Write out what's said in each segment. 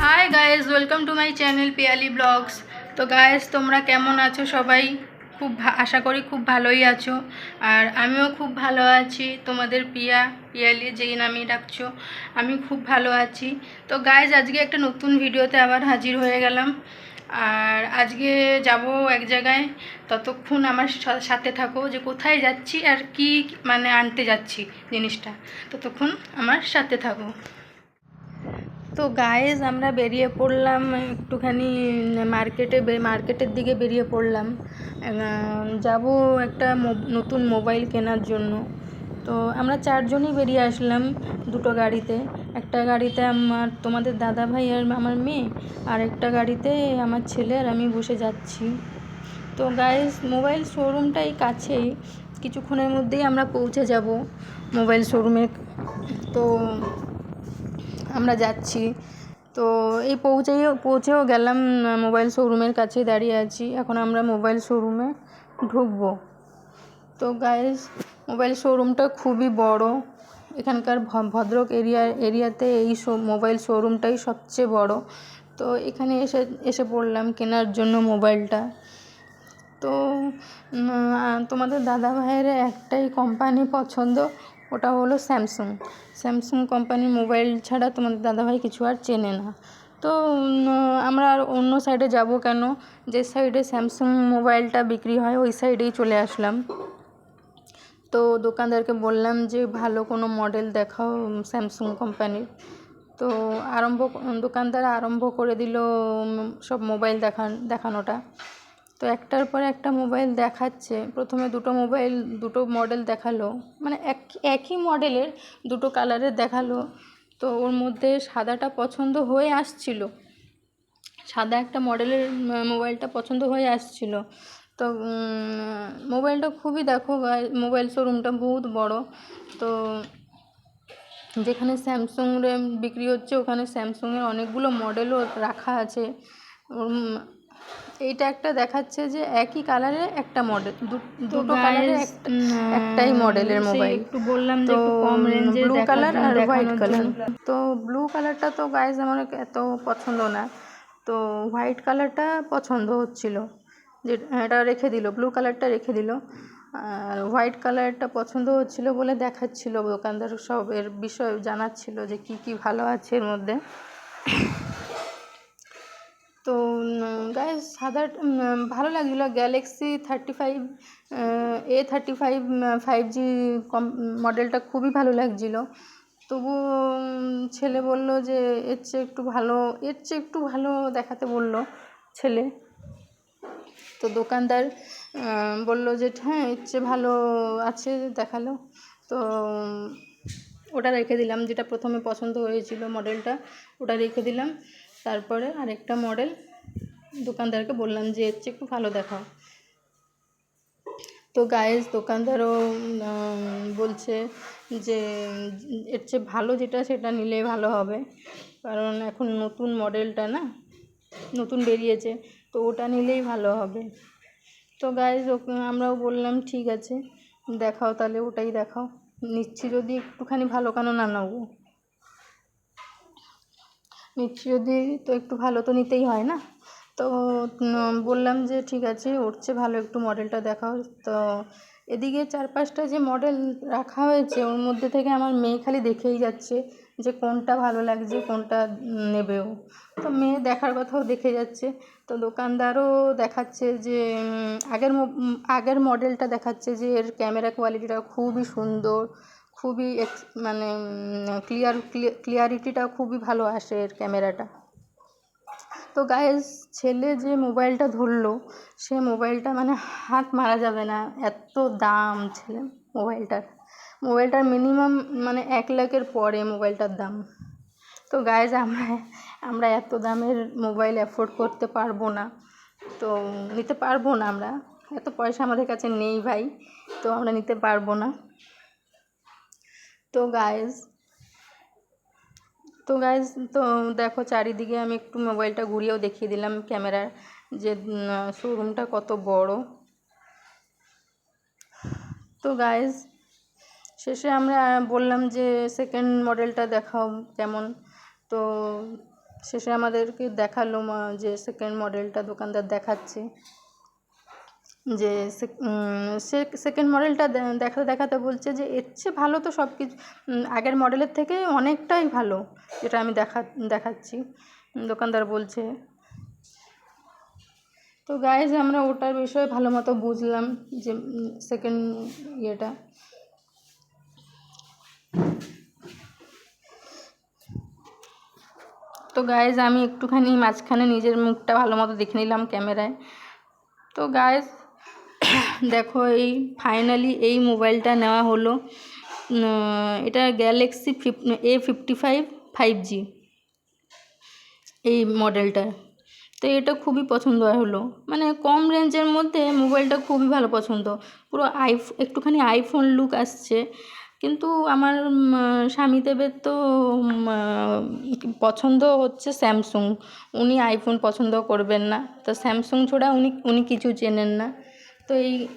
High guys, welcome to my channel Piyali blogs. তো guys, তোমরা কেমন আছো? সবাই আশা করি খুব ভালোই আছো। আর আমিও খুব ভালো আছি। তোমাদের পিয়ালি যেই নামে ডাকছো, আমি খুব ভালো আছি। তো গাইজ, আজকে একটা নতুন ভিডিওতে আবার হাজির হয়ে গেলাম। আর আজকে যাব এক জায়গায়। ততক্ষণ আমার সাথে থাকো, যে কোথায় যাচ্ছি আর কি মানে আনতে যাচ্ছি জিনিসটা। ততক্ষণ আমার সাথে থাকো। তো গাইজ, আমরা বেরিয়ে পড়লাম একটুখানি মার্কেটের দিকে বেরিয়ে পড়লাম। যাব একটা নতুন মোবাইল কেনার জন্য। তো আমরা চারজনই বেরিয়ে আসলাম দুটো গাড়িতে। একটা গাড়িতে তোমাদের দাদা ভাই আর আমার মেয়ে, আর একটা গাড়িতে আমার ছেলে আর আমি বসে যাচ্ছি। তো গাইজ, মোবাইল শোরুমটাই কাছেই, কিছুক্ষণের মধ্যেই আমরা পৌঁছে যাব মোবাইল শোরুমে। তো আমরা যাচ্ছি। তো এই পৌঁছেও গেলাম, মোবাইল শোরুমের কাছে দাঁড়িয়ে আছি। এখন আমরা মোবাইল শোরুমে ঢুকবো। তো গাইজ, মোবাইল শোরুমটা খুবই বড়। এখানকার ভদ্রক এরিয়াতে এই মোবাইল শোরুমটাই সবচেয়ে বড়। তো এখানে এসে পড়লাম কেনার জন্য মোবাইলটা। তো তোমাদের দাদা ভাইয়ের একটাই কোম্পানি পছন্দ, ওটা হলো স্যামসাং কোম্পানির মোবাইল ছাড়া তোমাদের দাদাভাই কিছু আর চেনে না। তো আমরা আর অন্য সাইডে যাব কেন, যে সাইডে স্যামসাং মোবাইলটা বিক্রি হয় ওই সাইডেই চলে আসলাম। তো দোকানদারকে বললাম যে ভালো কোনো মডেল দেখাও স্যামসাং কোম্পানির। তো দোকানদার আরম্ভ করে দিল সব মোবাইল দেখানোটা। তো একটার পর একটা মোবাইল দেখাচ্ছে। প্রথমে দুটো মডেল দেখালো, মানে একই মডেলের দুটো কালারের দেখালো। তো ওর মধ্যে সাদাটা পছন্দ হয়ে আসছিল, সাদা একটা মডেলের মোবাইলটা পছন্দ হয়ে আসছিল। তো মোবাইলটা খুবই, দেখো মোবাইল শোরুমটা বহুত বড়। তো যেখানে স্যামসাংয়ের বিক্রি হচ্ছে, ওখানে স্যামসাংয়ের অনেকগুলো মডেলও রাখা আছে। এইটা একটা দেখাচ্ছে যে একই কালারের একটা মডেল, দুটো কালারের একটাই মডেলের মোবাইল। একটু বললাম যে একটু কম রেঞ্জে ব্লু কালার আর হোয়াইট কালার। তো ব্লু কালারটা তো গাইজ আমার এত পছন্দ না। তো হোয়াইট কালারটা পছন্দ হচ্ছিল, যে এটা রেখে দিল, ব্লু কালারটা রেখে দিল। আর হোয়াইট কালারটা পছন্দ হচ্ছিলো বলে দেখাচ্ছিল দোকানদার, সব এর বিষয় জানাচ্ছিল যে কি কি ভালো আছে এর মধ্যে। তো গাইজ, সাদা ভালো লাগছিলো। গ্যালাক্সি 35 A35 5G মডেলটা খুবই ভালো লাগছিলো। তবু ছেলে বলল যে এর চেয়ে একটু ভালো দেখাতে বলল ছেলে। তো দোকানদার বলল যে হ্যাঁ, এর চেয়ে ভালো আছে, দেখালো। তো ওটা রেখে দিলাম, যেটা প্রথমে পছন্দ হয়েছিল মডেলটা, ওটা রেখে দিলাম। তারপরে আরেকটা মডেল দোকানদারকে বললাম যে এর চেয়ে একটু ভালো দেখাও। তো গাইজ, দোকানদারও বলছে যে এর চেয়ে ভালো যেটা সেটা নিলে ভালো হবে, কারণ এখন নতুন মডেলটা না, নতুন বেরিয়েছে, তো ওটা নিলেই ভালো হবে। তো গাইজ, আমরাও বললাম ঠিক আছে, দেখাও তাহলে, ওটাই দেখাও। নিচ্ছি যদি একটুখানি ভালো, কেন না নেবো, নিচ্ছি যদি তো একটু ভালো তো নিতেই হয় না। তো বললাম যে ঠিক আছে, ওর চেয়ে ভালো একটু মডেলটা দেখাও। তো এদিকে 4-5টা যে মডেল রাখা হয়েছে, ওর মধ্যে থেকে আমার মেয়ে খালি দেখেই যাচ্ছে যে কোনটা ভালো লাগছে, কোনটা নেবেও। তো মেয়ে দেখার কথাও দেখে যাচ্ছে। তো দোকানদারও দেখাচ্ছে যে আগের মডেলটা দেখাচ্ছে যে এর ক্যামেরা কোয়ালিটিটা খুবই সুন্দর, খুবই মানে ক্লিয়ারিটিটা খুবই ভালো আসে এর ক্যামেরাটা। তো গাইজ, ছেলে যে মোবাইলটা ধরলো, সে মোবাইলটা মানে হাত মারা যাবে না, এত দাম ছেলে মোবাইলটার মিনিমাম মানে 1 লাখের পরে মোবাইলটার দাম। তো গাইজ, আমরা এত দামের মোবাইল অ্যাফোর্ড করতে পারবো না, তো নিতে পারবো না, আমরা এত পয়সা আমাদের কাছে নেই ভাই, তো আমরা নিতে পারবো না। তো গাইজ, তো দেখো চারিদিকে আমি একটু মোবাইলটা ঘুরিয়েও দেখিয়ে দিলাম ক্যামেরার, যে শোরুমটা কত বড়। তো গাইজ, শেষে আমরা বললাম যে সেকেন্ড মডেলটা দেখাও কেমন। তো শেষে আমাদেরকে দেখালো যে সেকেন্ড মডেলটা দোকানদার দেখাচ্ছে, যে সেকেন্ড মডেলটা দেখাতে দেখাতে বলছে যে এর চেয়ে ভালো তো সব কিছু আগের মডেলের থেকে অনেকটাই ভালো, যেটা আমি দেখাচ্ছি দোকানদার বলছে। তো গাইজ আমরা ওটার বিষয়ে ভালো মতো বুঝলাম যে সেকেন্ড ইয়েটা। তো গাইজ আমি একটুখানি মাঝখানে নিজের মুখটা ভালো মতো দেখে নিলাম ক্যামেরায়। তো গাইজ দেখো এই ফাইনালি এই মোবাইলটা নেওয়া হলো, এটা গ্যালাক্সি A55 5G এই মডেলটা। তো এটা খুবই পছন্দ হলো, মানে কম রেঞ্জের মধ্যে মোবাইলটা খুবই ভালো পছন্দ, পুরো একটুখানি আইফোন লুক আসছে। কিন্তু আমার স্বামীদেবের তো পছন্দ হচ্ছে স্যামসুং, উনি আইফোন পছন্দ করবেন না, তো স্যামসুং ছাড়া উনি কিছু চেনেন না। তো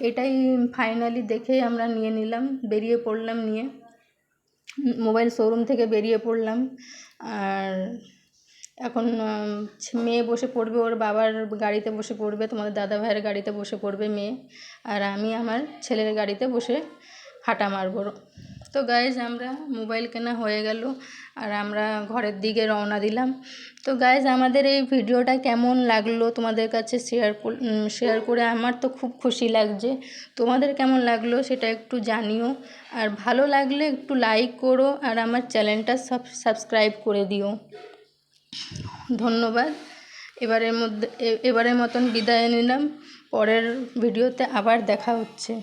এটাই ফাইনালি দেখেই আমরা নিয়ে নিলাম, বেরিয়ে পড়লাম নিয়ে, মোবাইল শোরুম থেকে বেরিয়ে পড়লাম। আর এখন মেয়ে বসে পড়বে ওর বাবার গাড়িতে বসে পড়বে, তোমাদের দাদা ভাইয়ের গাড়িতে বসে পড়বে মেয়ে, আর আমি আমার ছেলের গাড়িতে বসে হাঁটা মারব। তো গাইজ আমরা মোবাইল কেনা হয়ে গেল আর আমরা ঘরের দিকে রওনা দিলাম। তো গাইজ আমাদের এই ভিডিওটা কেমন লাগলো তোমাদের কাছে শেয়ার করে আমার তো খুব খুশি লাগছে, তোমাদের কেমন লাগলো সেটা একটু জানিও, আর ভালো লাগলে একটু লাইক করো আর আমার চ্যানেলটা সাবস্ক্রাইব করে দিও। ধন্যবাদ। এবারের মতন বিদায় নিলাম, পরের ভিডিওতে আবার দেখা হচ্ছে।